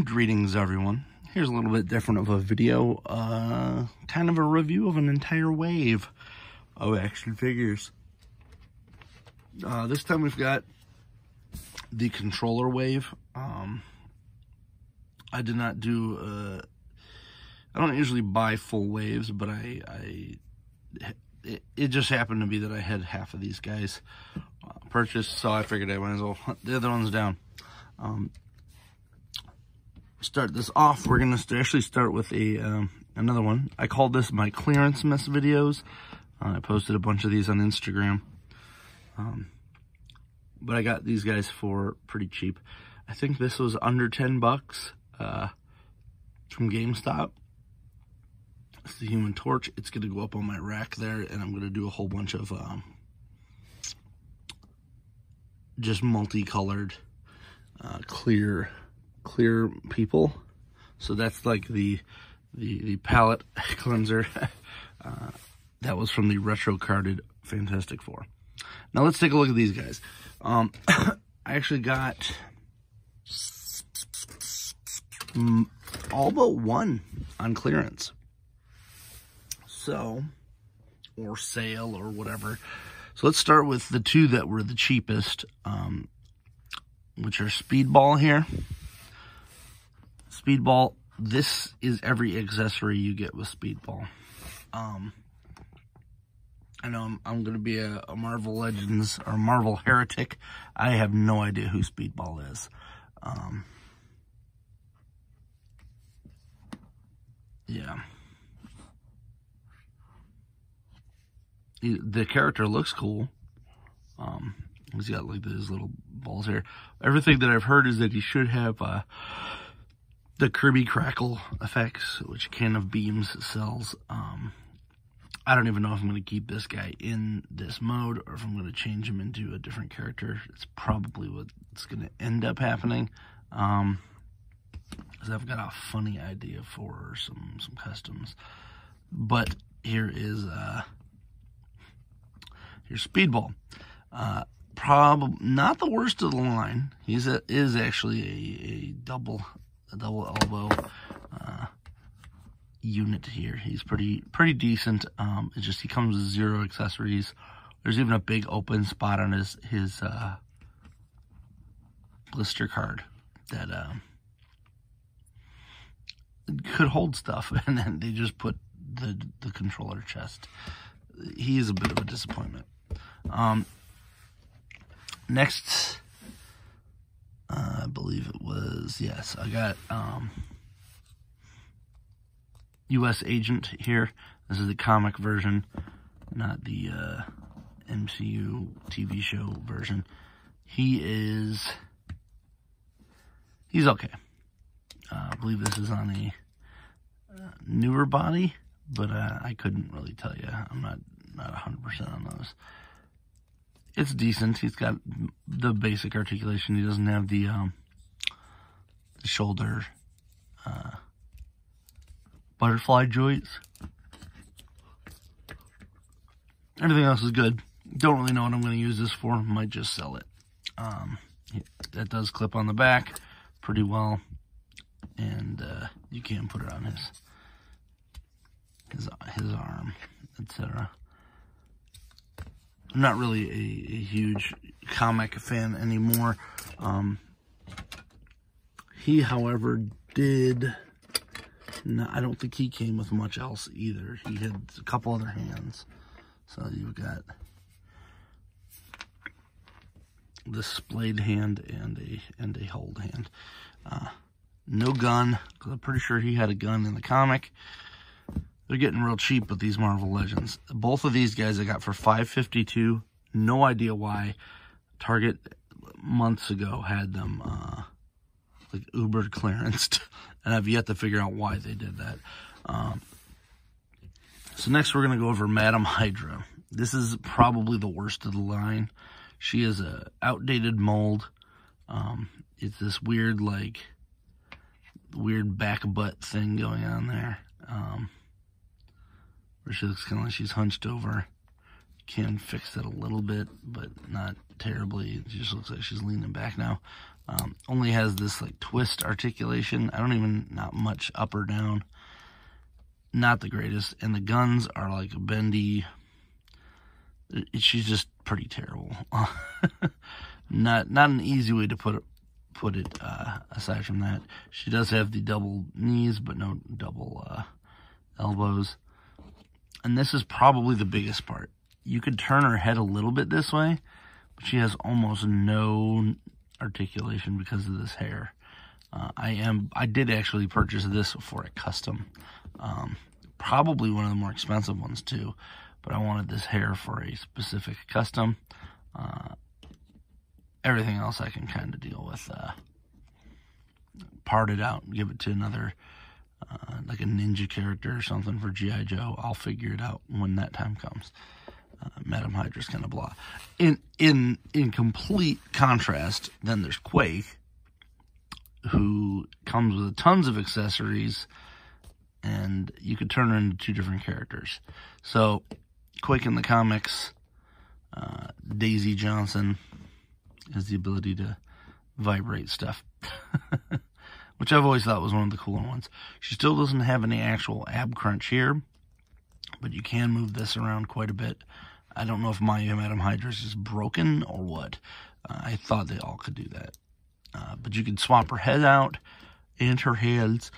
Greetings, everyone. Here's a little bit different of a video, kind of a review of an entire wave of action figures. This time we've got the controller wave. I did not do, I don't usually buy full waves, but it just happened to be that I had half of these guys purchased, so I figured I might as well hunt the other ones down. Start this off, we're going to actually start with another one. I called this my clearance mess videos. I posted a bunch of these on Instagram. But I got these guys for pretty cheap. I think this was under 10 bucks from GameStop. It's the Human Torch. It's going to go up on my rack there, and I'm going to do a whole bunch of just multicolored clear people. So that's like the palette cleanser. That was from the retro carded Fantastic Four. Now let's take a look at these guys. I actually got all but one on clearance. So, or sale or whatever. So let's start with the two that were the cheapest, which are Speedball here. Speedball, this is every accessory you get with Speedball. I know I'm going to be a Marvel Legends or Marvel heretic. I have no idea who Speedball is. Yeah. The character looks cool. He's got like these little balls here. Everything that I've heard is that he should have the Kirby Crackle effects, which Can of Beams sells. I don't even know if I'm going to keep this guy in this mode or if I'm going to change him into a different character. It's probably what's going to end up happening. Because I've got a funny idea for some customs. But here is here's Speedball. Probably not the worst of the line. Is actually a double elbow unit here. He's pretty decent. It's just he comes with 0 accessories. There's even a big open spot on his blister card that could hold stuff, and then they just put the controller chest. He is a bit of a disappointment. Next, I believe it was, yes, I got U.S. Agent here. This is the comic version, not the MCU TV show version. He's okay. I believe this is on a newer body, but I couldn't really tell you. I'm not 100% on those. It's decent. He's got the basic articulation. He doesn't have the shoulder butterfly joints. Everything else is good. Don't really know what I'm going to use this for. Might just sell it. That does clip on the back pretty well, and you can put it on his arm, etc. I'm not really a huge comic fan anymore. He, however, did not, I don't think he came with much else either. He had a couple other hands. So you've got the splayed hand and a hold hand. No gun, because I'm pretty sure he had a gun in the comic. They're getting real cheap with these Marvel Legends. Both of these guys I got for $5.52. No idea why. Target months ago had them like uber clearanced, and I've yet to figure out why they did that. So next we're going to go over Madam Hydra. This is probably the worst of the line. She is a outdated mold. It's this weird back butt thing going on there. Where she looks kind of like she's hunched over. Can fix it a little bit, but not terribly. It just looks like she's leaning back now. Only has this like twist articulation. Not much up or down. Not the greatest. And the guns are like a bendy. She's just pretty terrible. Not an easy way to put it. Aside from that, she does have the double knees, but no double elbows. And this is probably the biggest part. You could turn her head a little bit this way, but she has almost no articulation because of this hair. I did actually purchase this for a custom. Probably one of the more expensive ones too, but I wanted this hair for a specific custom. Everything else I can kind of deal with. Part it out and give it to another, like a ninja character or something for G.I. Joe. I'll figure it out when that time comes. Madam Hydra's kind of blah. In complete contrast, then there's Quake, who comes with tons of accessories, and you could turn her into two different characters. So, Quake in the comics, Daisy Johnson has the ability to vibrate stuff, which I've always thought was one of the cooler ones. She still doesn't have any actual ab crunch here, but you can move this around quite a bit. I don't know if my Madam Hydra is just broken or what. I thought they all could do that. But you can swap her head out and her hands,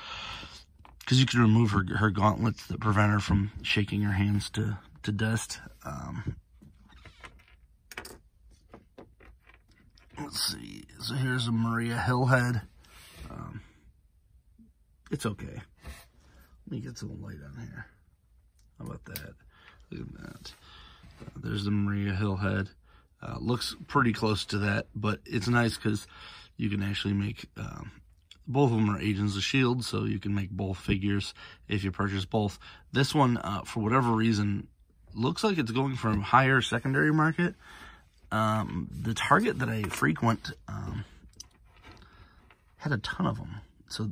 because you can remove her gauntlets that prevent her from shaking her hands to dust. Let's see. So here's a Maria Hill head. It's okay. Let me get some light on here. How about that? Look at that. There's the Maria Hill head. Looks pretty close to that, but it's nice because you can actually make, both of them are Agents of S.H.I.E.L.D., so you can make both figures if you purchase both. This one, for whatever reason, looks like it's going for a higher secondary market. The Target that I frequent had a ton of them,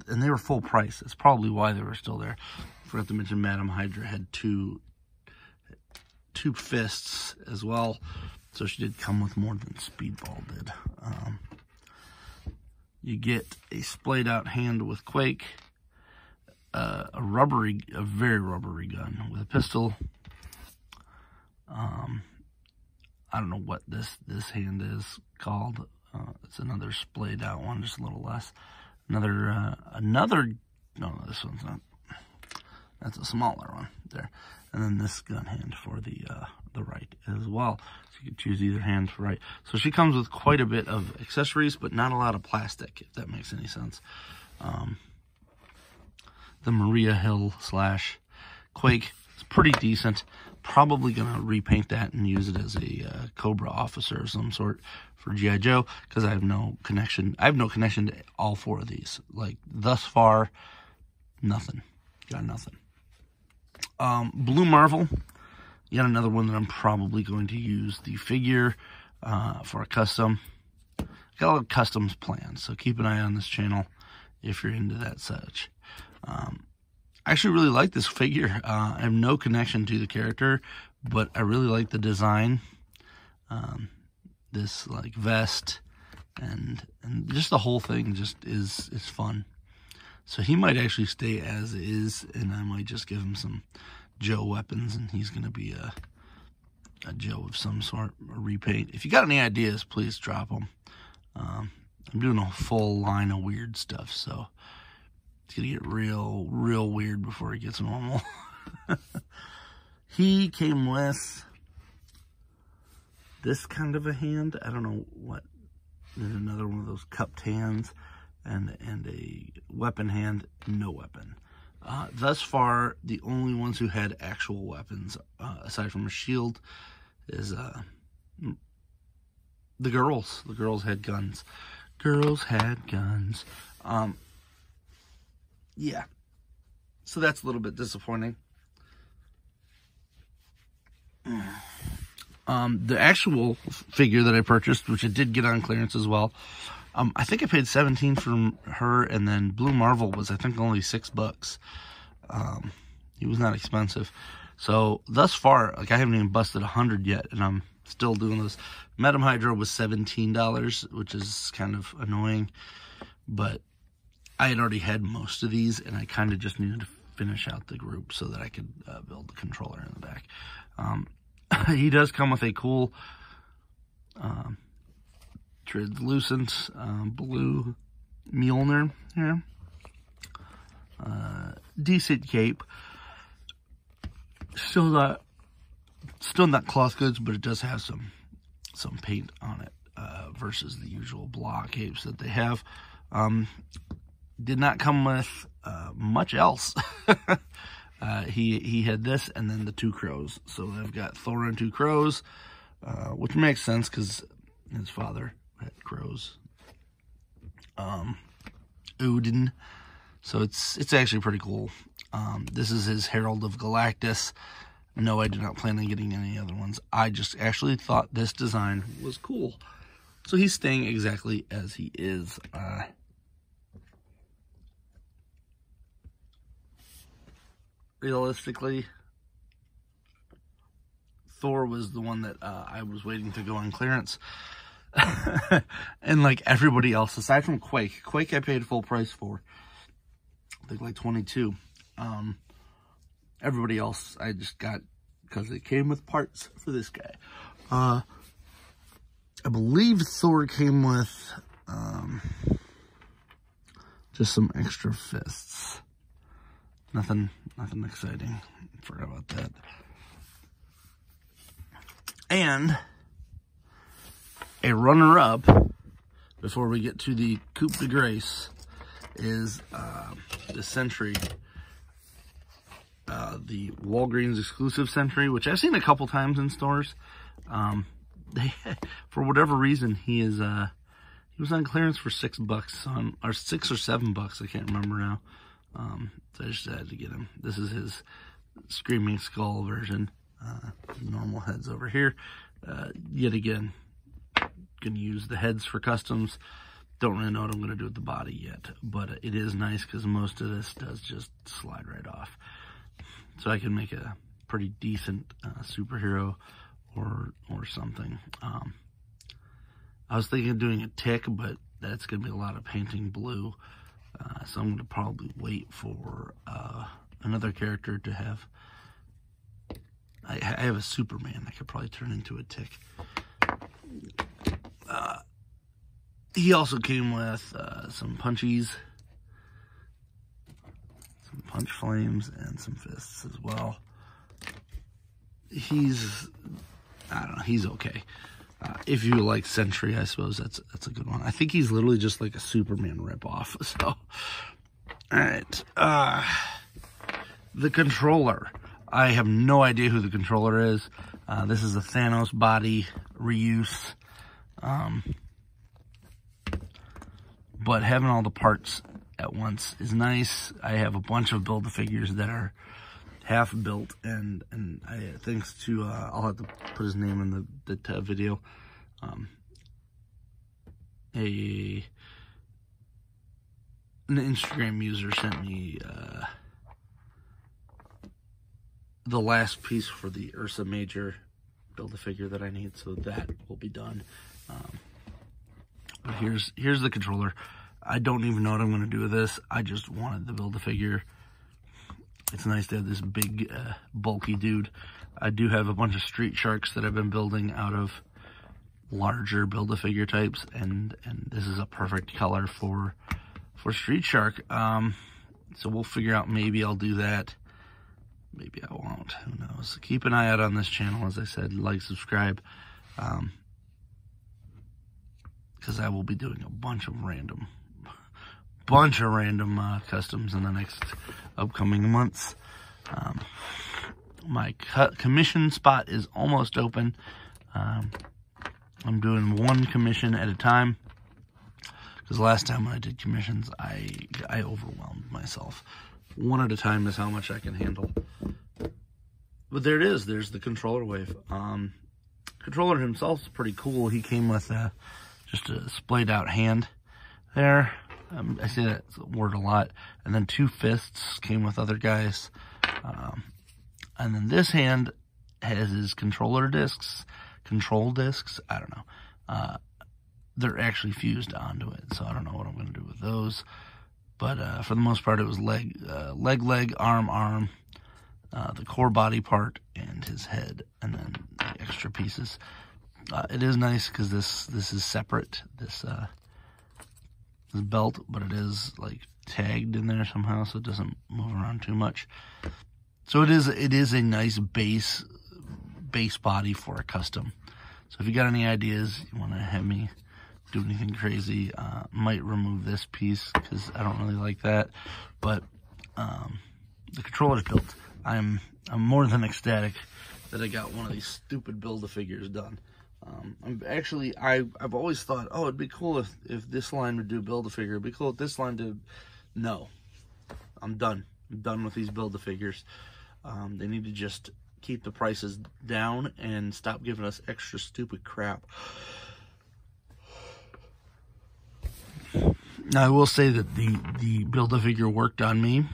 and they were full price. That's probably why they were still there. I forgot to mention Madam Hydra had two fists as well, so she did come with more than Speedball did. You get a splayed out hand with Quake, a very rubbery gun with a pistol. I don't know what this hand is called. It's another splayed out one, just a little less. No, this one's not. That's a smaller one there. And then this gun hand for the right as well. So you can choose either hand for right. So she comes with quite a bit of accessories, but not a lot of plastic, if that makes any sense. The Maria Hill / Quake is pretty decent. Probably going to repaint that and use it as a Cobra officer of some sort for G.I. Joe, because I have no connection. I have no connection to all four of these. Like, thus far, nothing. Got nothing. Blue Marvel, yet another one that I'm probably going to use the figure for a custom. Got a lot of customs planned, so keep an eye on this channel if you're into that such. I actually really like this figure. I have no connection to the character, but I really like the design. This like vest and just the whole thing just is fun. So he might actually stay as is, and I might just give him some Joe weapons, and he's going to be a Joe of some sort, a repaint. If you got any ideas, please drop them. I'm doing a full line of weird stuff, so it's going to get real weird before it gets normal. He came with this kind of a hand. I don't know what. There's another one of those cupped hands. And a weapon hand, no weapon. Thus far, the only ones who had actual weapons, aside from a shield, is the girls. The girls had guns. Girls had guns. Yeah. So that's a little bit disappointing. The actual figure that I purchased, which I did get on clearance as well, I think I paid $17 for her, and then Blue Marvel was, I think, only $6. He was not expensive. So, thus far, like, I haven't even busted 100 yet, and I'm still doing this. Metam Hydro was $17, which is kind of annoying, but I had already had most of these, and I kind of just needed to finish out the group so that I could build the controller in the back. He does come with a cool translucent blue Mjolnir here. Decent cape. Still not cloth goods, but it does have some paint on it versus the usual block capes that they have. Did not come with much else. He had this and then the 2 crows. So I've got Thor and 2 crows, which makes sense because his father had crows. Odin. So it's actually pretty cool. This is his Herald of Galactus. No, I did not plan on getting any other ones. I just actually thought this design was cool. So he's staying exactly as he is. Realistically, Thor was the one that I was waiting to go on clearance. And like everybody else, aside from Quake I paid full price for. I think like 22. Everybody else I just got because it came with parts for this guy. I believe Thor came with just some extra fists. Nothing exciting. Forgot about that. And a runner-up before we get to the Coupe de Grace is the Sentry, the Walgreens exclusive Sentry, which I've seen a couple times in stores. For whatever reason, he was on clearance for $6 or $6 or $7. I can't remember now. So I just had to get him. This is his Screaming Skull version. Normal heads over here. Yet again, gonna use the heads for customs. Don't really know what I'm gonna do with the body yet, but it is nice because most of this does just slide right off. So I can make a pretty decent superhero or something. I was thinking of doing a Tick, but that's gonna be a lot of painting blue. So I'm gonna probably wait for another character to have. I have a Superman I could probably turn into a Tick. He also came with some punchies, some punch flames, and some fists as well. I don't know, he's okay. If you like Sentry, I suppose that's a good one. I think he's literally just like a Superman ripoff. So, alright. The controller. I have no idea who the controller is. This is a Thanos body reuse. But having all the parts at once is nice. I have a bunch of Build-A-Figures that are half built, and thanks to, I'll have to put his name in the video. An Instagram user sent me, the last piece for the Ursa Major Build-A-Figure that I need, so that will be done. But here's the controller. I don't even know what I'm going to do with this. I just wanted the Build-A-Figure. It's nice to have this big, bulky dude. I do have a bunch of Street Sharks that I've been building out of larger Build-A-Figure types, and this is a perfect color for Street Shark. So we'll figure out, maybe I'll do that. Maybe I won't. Who knows? Keep an eye out on this channel, as I said. Like, subscribe. Because I will be doing a bunch of random customs in the next upcoming months. My commission spot is almost open. I'm doing one commission at a time, because last time when I did commissions, I overwhelmed myself. One at a time is how much I can handle. But there it is. There's the controller wave. Controller himself is pretty cool. He came with just a splayed out hand there. I say that word a lot. And then 2 fists came with other guys. And then this hand has his controller discs control discs. I don't know. They're actually fused onto it, so I don't know what I'm going to do with those. But for the most part, it was leg, arm, the core body part, and his head, and then the extra pieces. It is nice because this is separate, this belt, but it is like tagged in there somehow, so it doesn't move around too much. So it is a nice base body for a custom. So if you got any ideas, you want to have me do anything crazy, might remove this piece because I don't really like that. But the controller's built. I'm more than ecstatic that I got one of these stupid Build-A-Figures done. I've always thought, oh, it'd be cool if this line would do Build-A-Figure. It'd be cool if this line did. No, I'm done. I'm done with these Build-A-Figures. They need to just keep the prices down and stop giving us extra stupid crap. Now, I will say that the Build-A-Figure worked on me,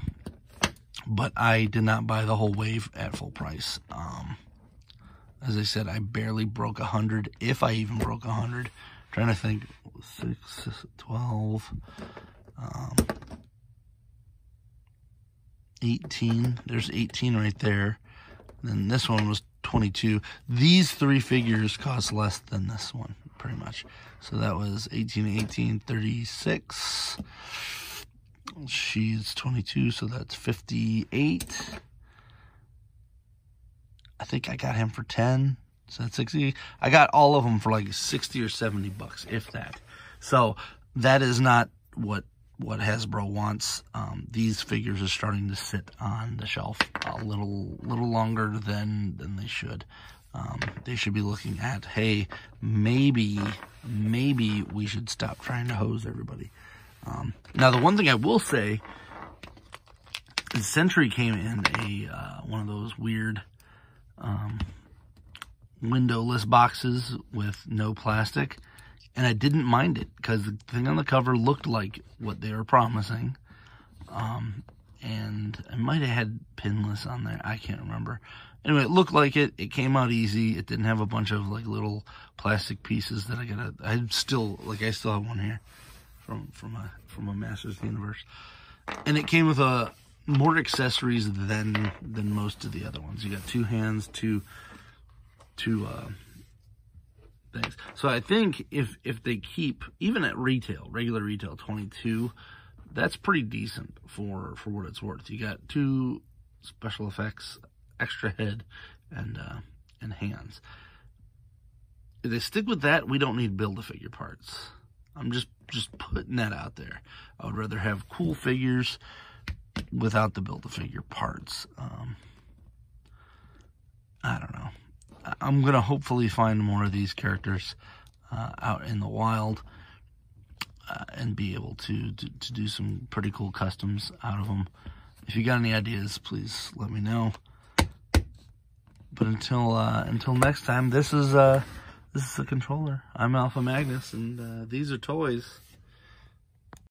but I did not buy the whole wave at full price. As I said, I barely broke 100, if I even broke 100. Trying to think, 6, 12, 18. There's 18 right there. Then this one was 22. These 3 figures cost less than this one, pretty much. So that was 18, 18, 36. She's 22, so that's 58. I think I got him for 10, so that's 60. I got all of them for like 60 or 70 bucks, if that. So that is not what Hasbro wants. These figures are starting to sit on the shelf a little longer than they should. They should be looking at, hey, maybe we should stop trying to hose everybody. Now, the one thing I will say is Century came in one of those weird windowless boxes with no plastic, and I didn't mind it because the thing on the cover looked like what they were promising, and I might have had pinless on there. I can't remember. Anyway, it looked like it. It came out easy. It didn't have a bunch of like little plastic pieces that I still have one here from a Masters of the Universe, and it came with more accessories than most of the other ones. You got 2 hands, two things. So I think if they keep, even at retail, regular retail, 22, that's pretty decent for what it's worth. You got 2 special effects, extra head, and hands. If they stick with that, we don't need Build-A-Figure parts. I'm just putting that out there. I would rather have cool figures without the Build-A-Figure parts. I don't know. I'm going to hopefully find more of these characters out in the wild and be able to do some pretty cool customs out of them. If you got any ideas, please let me know. But until next time, this is a controller. I'm Alpha Magnus, and these are toys.